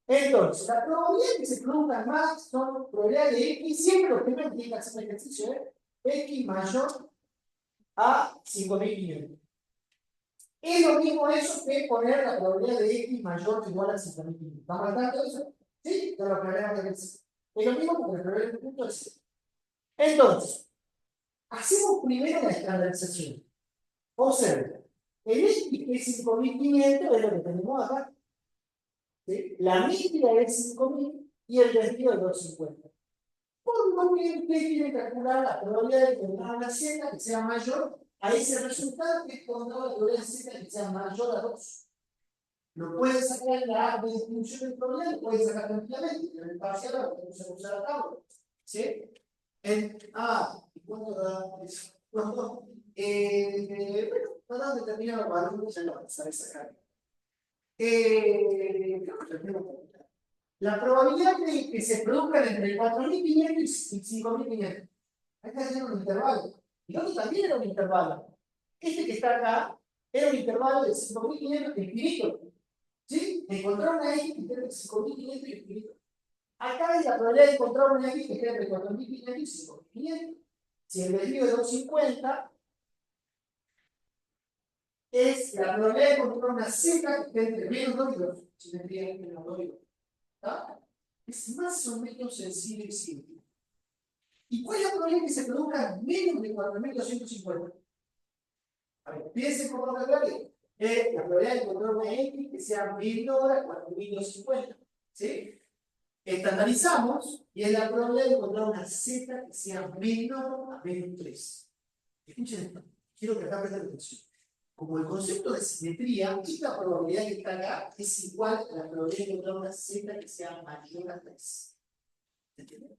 Entonces, la probabilidad que se produzcan más son probabilidades de X, siempre los primeros tienen que hacer un ejercicio, X mayor a 5.500. Es lo mismo eso que poner la probabilidad de X mayor o igual a 5.500. ¿Estamos al tanto de eso? Sí, ya lo aclaramos de es lo mismo porque la probabilidad de punto es 0. Entonces, hacemos primero la estandarización. Observen, el X que es 5.500 es lo que tenemos acá. ¿Sí? La media es 5.000 y el desvío es 250. Por lo que ustedes tienen que calcular la probabilidad de encontrar una Z que sea mayor a ese resultado, que es cuando la probabilidad de Z que sea mayor a 2. Lo pueden sacar en la área de distribución del problema, lo pueden sacar tranquilamente, en el parcial lo podemos usar la tabla. ¿Sí? ¿Y cuánto da eso? Bueno, para determinar los valores ya lo vamos a sacar. La probabilidad de que se produzcan entre 4.500 y 5.500. Acá tiene un intervalo. Y otro también era un intervalo. Este que está acá era un intervalo de 5.500 infinito. ¿Sí? Encontrar una X que esté entre 5.500 y infinito. Acá hay la probabilidad de encontrar una X que esté entre 4.500 y 5.500. Si el desvío es 250, es la probabilidad de encontrar una Z que esté entre menos 2 y 2. Simetría entre menos 2 y 2. ¿Está? Es más o menos sencillo y simple. ¿Y cuál es la probabilidad que se produzca menos de 4.250? A ver, piensen cómo lo calcularé. La probabilidad de encontrar una X que sea menor a 4.250. ¿Sí? Estandarizamos y es la probabilidad de encontrar una Z que sea menor a menos 3. Escuchen esto. Quiero que acá presten atención. Como el concepto de simetría, esta probabilidad que está acá es igual a la probabilidad de encontrar una Z que sea mayor a 3. ¿Entienden?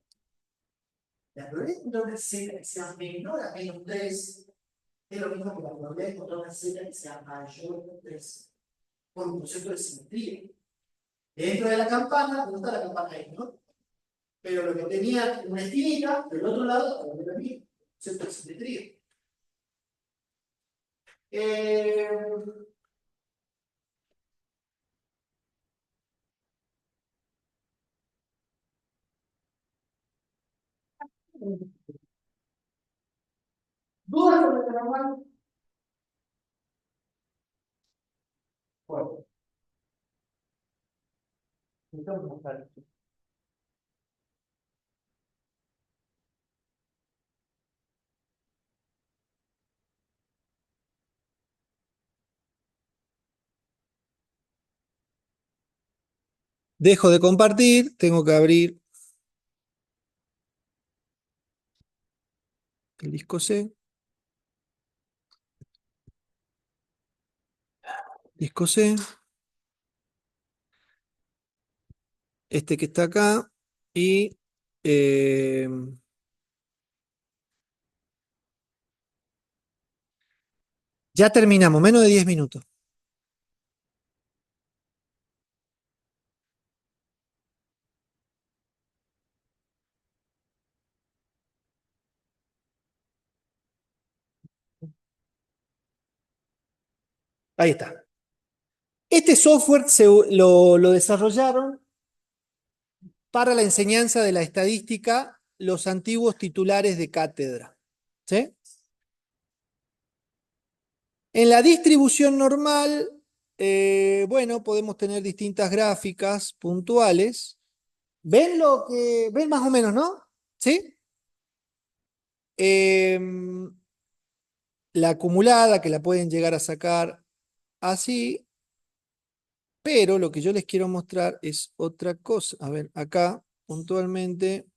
La probabilidad de encontrar una Z que sea menor a menos 3 es lo mismo que la probabilidad de encontrar una Z que sea mayor a 3. Por un concepto de simetría. Dentro de la campana, no está la campana ahí, ¿no? Pero lo que tenía una esquinita, del otro lado, también lo mismo. Concepto de simetría. ¿Dudas sobre la normal? Bueno, intentamos mostrar esto. Dejo de compartir, tengo que abrir el disco C. Disco C. Este que está acá. Y eh, ya terminamos, menos de 10 minutos. Ahí está. Este software lo desarrollaron para la enseñanza de la estadística los antiguos titulares de cátedra. ¿Sí? En la distribución normal, bueno, podemos tener distintas gráficas puntuales. ¿Ven más o menos, no? ¿Sí? La acumulada, que la pueden llegar a sacar así, pero lo que yo les quiero mostrar es otra cosa. A ver, acá, puntualmente,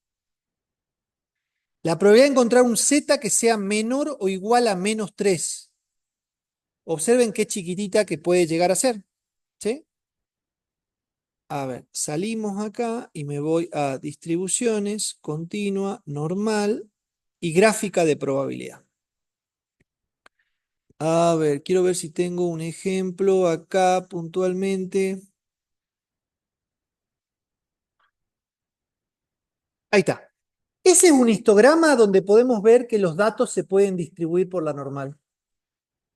la probabilidad de encontrar un Z que sea menor o igual a -3. Observen qué chiquitita que puede llegar a ser. ¿Sí? A ver, salimos acá y me voy a distribuciones, continua, normal y gráfica de probabilidad. A ver, quiero ver si tengo un ejemplo acá puntualmente. Ahí está. Ese es un histograma donde podemos ver que los datos se pueden distribuir por la normal.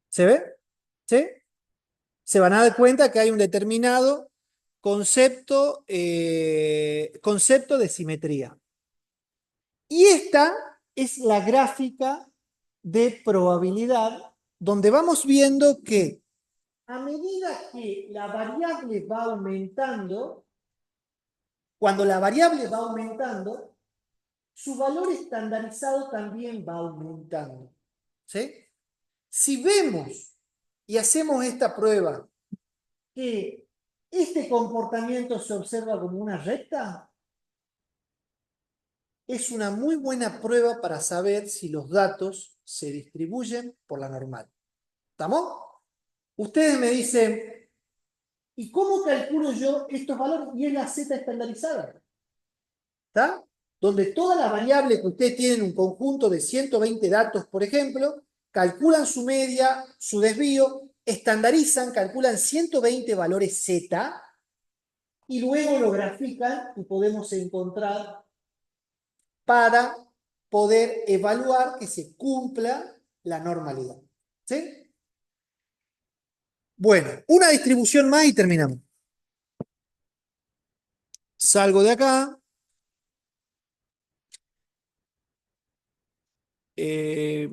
¿Se ve? ¿Sí? Se van a dar cuenta que hay un determinado concepto de simetría. Y esta es la gráfica de probabilidad, donde vamos viendo que a medida que la variable va aumentando, cuando la variable va aumentando, su valor estandarizado también va aumentando. ¿Sí? Si vemos y hacemos esta prueba que este comportamiento se observa como una recta, es una muy buena prueba para saber si los datos se distribuyen por la normal. ¿Estamos? Ustedes me dicen, ¿y cómo calculo yo estos valores? Y es la Z estandarizada. ¿Está? Donde todas las variables que ustedes tienen un conjunto de 120 datos, por ejemplo, calculan su media, su desvío, estandarizan, calculan 120 valores Z y luego lo grafican y podemos encontrar para poder evaluar que se cumpla la normalidad. ¿Sí? Bueno, una distribución más y terminamos. Salgo de acá. Eh,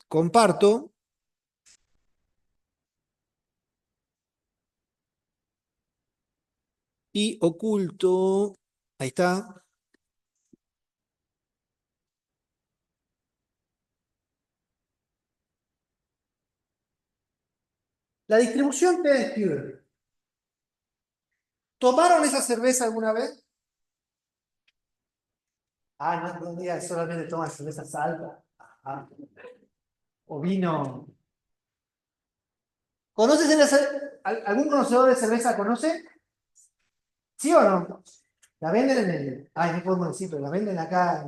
comparto. Y oculto. Ahí está. La distribución T-Stewart. ¿Tomaron esa cerveza alguna vez? Ah, no, no digas, solamente toman cerveza salta. Ajá. O vino. ¿Conoces algún conocedor de cerveza conoce? ¿Sí o no? La venden en el. Ay, no podemos decir, pero la venden acá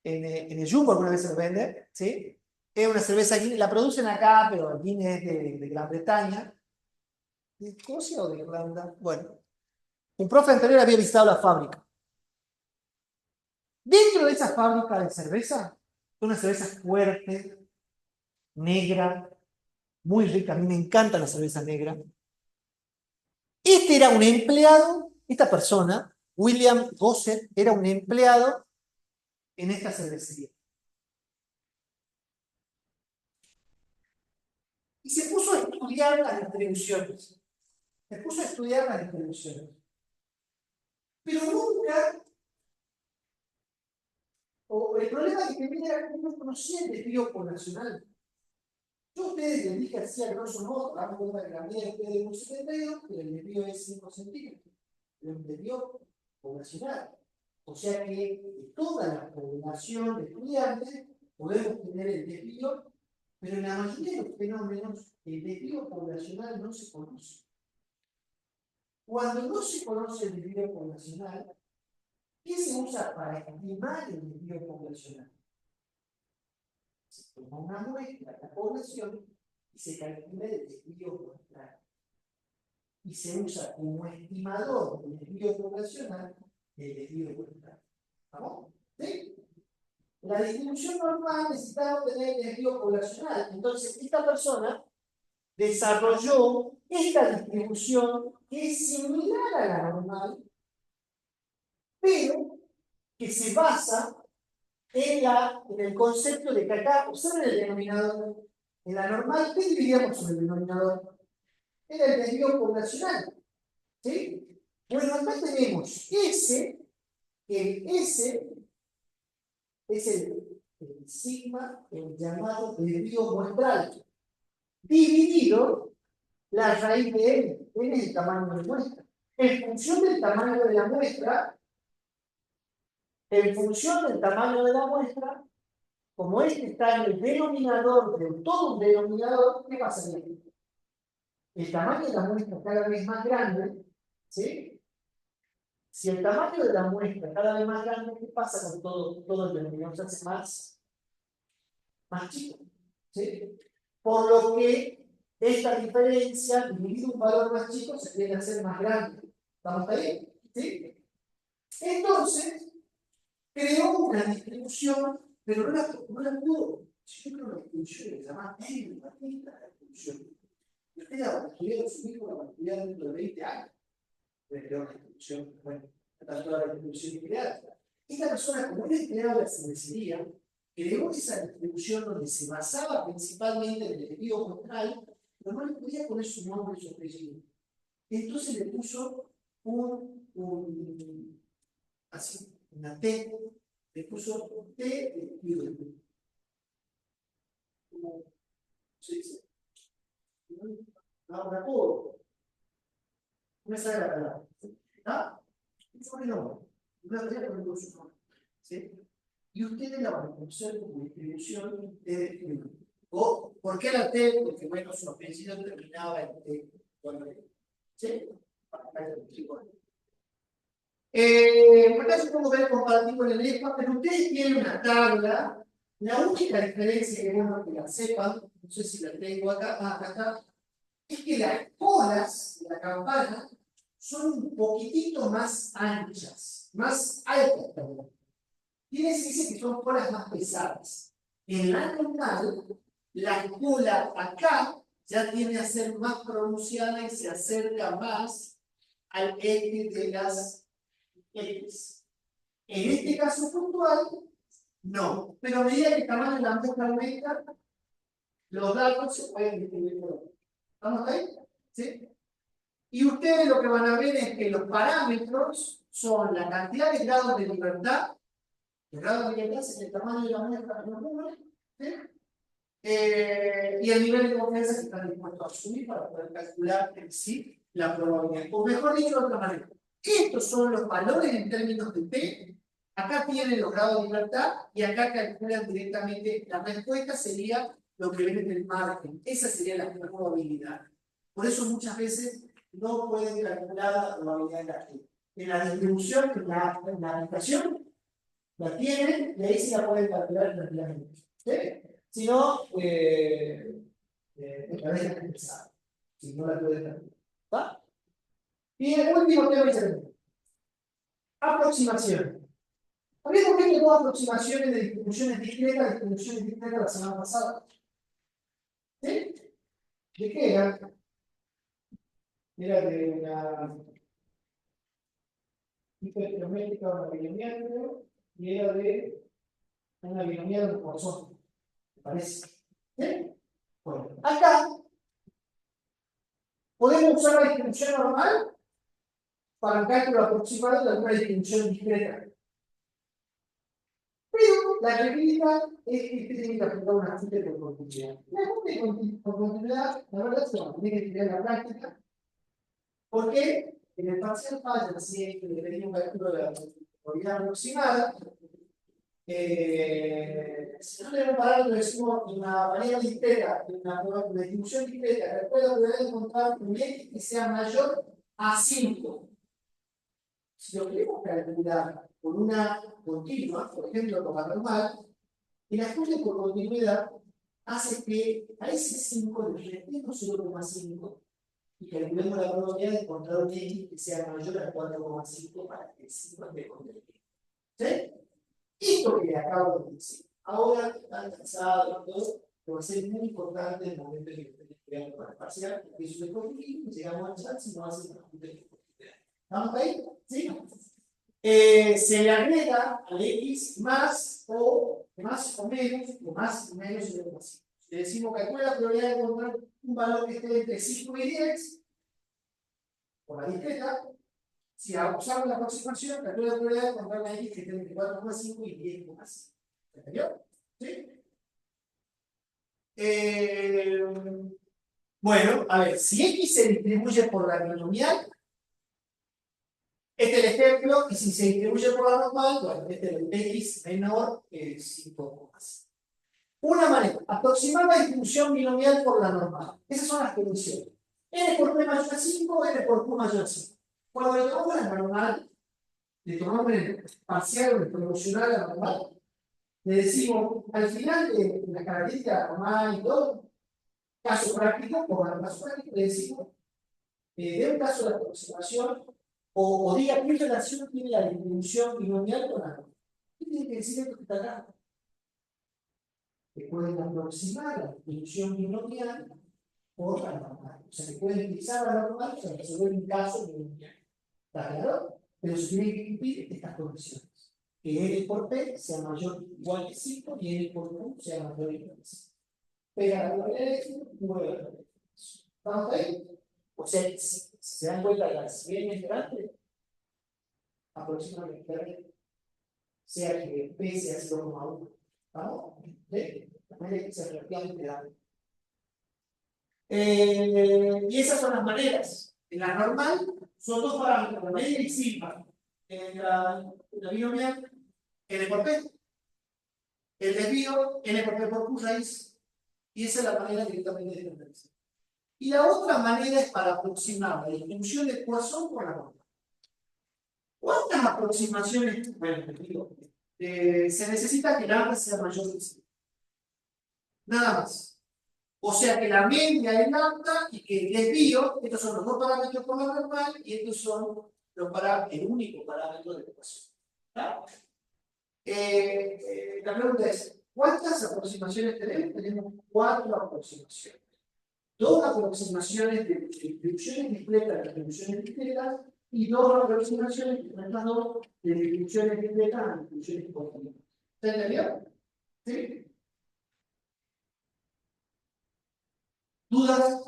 en el Jumbo, alguna vez se lo venden, ¿sí? Es una cerveza Guinness, la producen acá, pero Guinness es de Gran Bretaña. ¿De Escocia o de Irlanda? Bueno, un profe anterior había visitado la fábrica. Dentro de esa fábrica de cerveza, una cerveza fuerte, negra, muy rica. A mí me encanta la cerveza negra. Este era un empleado, esta persona, William Gossett, era un empleado en esta cervecería. Y se puso a estudiar las distribuciones. Se puso a estudiar las distribuciones. Pero nunca, o el problema que tenía era que no conocía el desvío poblacional. Yo a ustedes les dije así a grosso modo, damos cuenta que la media de ustedes es 1,72, pero el desvío es 5 centímetros. Pero un desvío poblacional. O sea que de toda la población de estudiantes podemos tener el desvío, pero en la mayoría de los fenómenos el desvío poblacional no se conoce. Cuando no se conoce el desvío poblacional, ¿qué se usa para estimar el desvío poblacional? Se toma una muestra de la población y se calcula el desvío muestral. Y se usa como estimador del desvío poblacional el desvío muestral. ¿Vamos? ¿Sí? La distribución normal necesitaba tener el desvío poblacional. Entonces, esta persona desarrolló esta distribución que es similar a la normal, pero que se basa en el concepto de que acá, observen el denominador. En la normal, ¿qué dividíamos en el denominador? Era el desvío poblacional. ¿Sí? Bueno, acá tenemos S, que el S es el sigma, el llamado desvío muestral, dividido la raíz de N. N es el tamaño de muestra. En función del tamaño de la muestra, como este está en el denominador de todo un denominador, ¿qué pasa? El tamaño de la muestra cada vez más grande, ¿sí? Si el tamaño de la muestra cada vez más grande, ¿qué pasa con todo el denominador? Se hace más chico, ¿sí? Por lo que esta diferencia, dividido un valor más chico, se tiende a hacer más grande. ¿Estamos ahí? ¿Sí? Entonces, creó una distribución, pero no la pudo. Yo creo que la distribución que se llama derivativa de la distribución. Y usted la estudió su hijo, la estudió dentro de 20 años. Creó una distribución, bueno, está toda la distribución creada. Esta persona, como él creaba la cervecería, creó esa distribución donde se basaba principalmente en el desvío muestral, pero no le podía poner su nombre y su apellido. Entonces le puso así, una T, le puso T de hidro. ¿Cómo se dice? Ahora todo. No me sale la palabra. ¿Ah? Un sobrenombre. Una T con su nombre. ¿Sí? Y ustedes la van a conocer como distribución de hidro. ¿O por qué la T? Porque, bueno, su apellido terminaba en T. ¿Sí? Acá está el trigo. Acá yo puedo ver compartir con el EFA, pero ustedes tienen una tabla. La única diferencia que bueno que la sepan, no sé si la tengo acá, acá, es que las colas de la campana son un poquitito más anchas, más altas, perdón. Quiere decir que son colas más pesadas. En la normal, la cola acá ya tiende a ser más pronunciada y se acerca más al eje de las X. En este caso puntual, no. Pero a medida que el tamaño de la muestra aumenta, los datos se pueden distribuir por ahí. ¿Estamos ahí? ¿Sí? Y ustedes lo que van a ver es que los parámetros son la cantidad de grados de libertad. El grado de libertad es el tamaño de la muestra que nos cubre, ¿sí? Y el nivel de confianza que están dispuestos a asumir para poder calcular en sí la probabilidad. O mejor dicho de otra manera, estos son los valores en términos de P. Acá tienen los grados de libertad y acá calculan directamente la respuesta sería lo que viene del margen. Esa sería la probabilidad. Por eso muchas veces no pueden calcular la probabilidad de la P. En la distribución, en la aplicación, la tienen y ahí sí la pueden calcular tranquilamente. ¿Sí? Si no, la dejan empezar. Si no la pueden calcular. ¿Va? Y el último tema es aproximación. Habíamos visto dos aproximaciones de distribuciones discretas la semana pasada. ¿Sí? ¿De qué era? Era de una hipergeométrica o una polinomial, y era de una binomial de un corazón. ¿Me parece? ¿Sí? Bueno, acá podemos usar la distribución normal para el cálculo aproximado de alguna distribución discreta. Pero la realidad es que usted tiene que aplicar una ajuste por continuidad. La ajuste por continuidad, la verdad es que lo tiene que estudiar en la práctica, porque en el parcial falla siempre le pedimos un cálculo de la probabilidad aproximada. Si no tenemos parámetro, decimos una variable discreta, una distribución discreta, después la probabilidad de encontrar un X que sea mayor a 5. Si lo queremos calcular con una continua, por ejemplo, con la normal, el ajuste por continuidad hace que a ese 5 le restemos 0,5 y calculemos la probabilidad de encontrar un X que sea mayor a 4,5 para que el 5 esté contenido. ¿Sí? Esto que acabo de decir, ahora están cansados, todo, pero va a ser muy importante en el momento en que estén estudiando para el parcial, porque eso es positivo, llegamos al chat si no hacen un ajuste de continuidad. ¿Estamos ahí? ¿Sí? Se le agrega al X más o menos, o más o menos 0,5. Le decimos que calcula la probabilidad de encontrar un valor que esté entre 5 y 10, por la discreta. Si usamos la aproximación, calcula la probabilidad de encontrar una X que esté entre 4,5 y 10,5. ¿Entendió? ¿Sí? Bueno, a ver, si X se distribuye por la binomial, este es el ejemplo, y si se distribuye por la normal, bueno, este es el X menor que 5 más. Una manera, aproximar la distribución binomial por la normal. Esas son las condiciones. N por P mayor a 5, N por Q mayor a 5. Cuando le tomamos la normal, le tomamos el parcial o el proporcional a la normal, le decimos, al final de la característica normal y todo, caso práctico, por el caso práctico, le decimos, de un caso de aproximación, o diga qué relación tiene la distribución binomial con la normal. ¿Qué tiene que decir esto que está acá? Que pueden aproximar la distribución binomial por la normal. O sea, que pueden utilizar la normal para resolver un caso binomial. ¿Está claro? Pero se tienen que cumplir estas condiciones. Que N por P sea mayor o igual que 5 y N por Q sea mayor o igual que 5. Pega la probabilidad de éxito, mueve la probabilidad de éxito. ¿Estamos ahí? O sea, si se dan cuenta, si bien es grande, aproximadamente sea que P sea 0,1. ¿Vamos? ¿Ve? La manera que se relativamente grande. Y esas son las maneras. En la normal son dos parámetros, la media y sigma. En la binomial, N por P. El desvío, N por P por Q raíz. Y esa es la manera directamente de diferenciar. Y la otra manera es para aproximar la distribución de Poisson por la normal. ¿Cuántas aproximaciones? Bueno, te digo, se necesita que el lambda sea mayor que 5. Nada más. O sea que la media es lambda y que el desvío, estos son los dos parámetros por la normal y estos son el único parámetro de ecuación. ¿Está? La pregunta es, ¿cuántas aproximaciones tenemos? Tenemos 4 aproximaciones. 2 aproximaciones de distribuciones discretas de distribuciones discretas y 2 aproximaciones de distribuciones discretas a distribuciones continuas. ¿Se entendió? ¿Sí? ¿Dudas?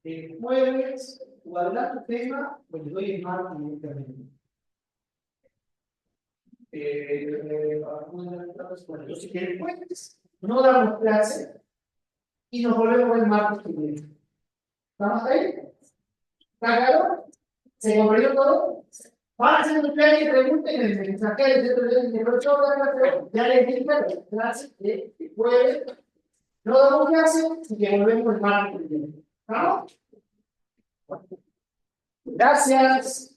El jueves, guardar tu tema, pues doy el martes directamente. Bueno, si el jueves no damos clase y nos volvemos el martes que viene. ¿Estamos ahí? ¿Está claro? ¿Se comprendió todo? Van a hacer un plan y pregunten en el mensaje de profesor, ya les dije la clase de jueves. No damos clase y que volvemos el martes que viene. ¿Estamos? Gracias.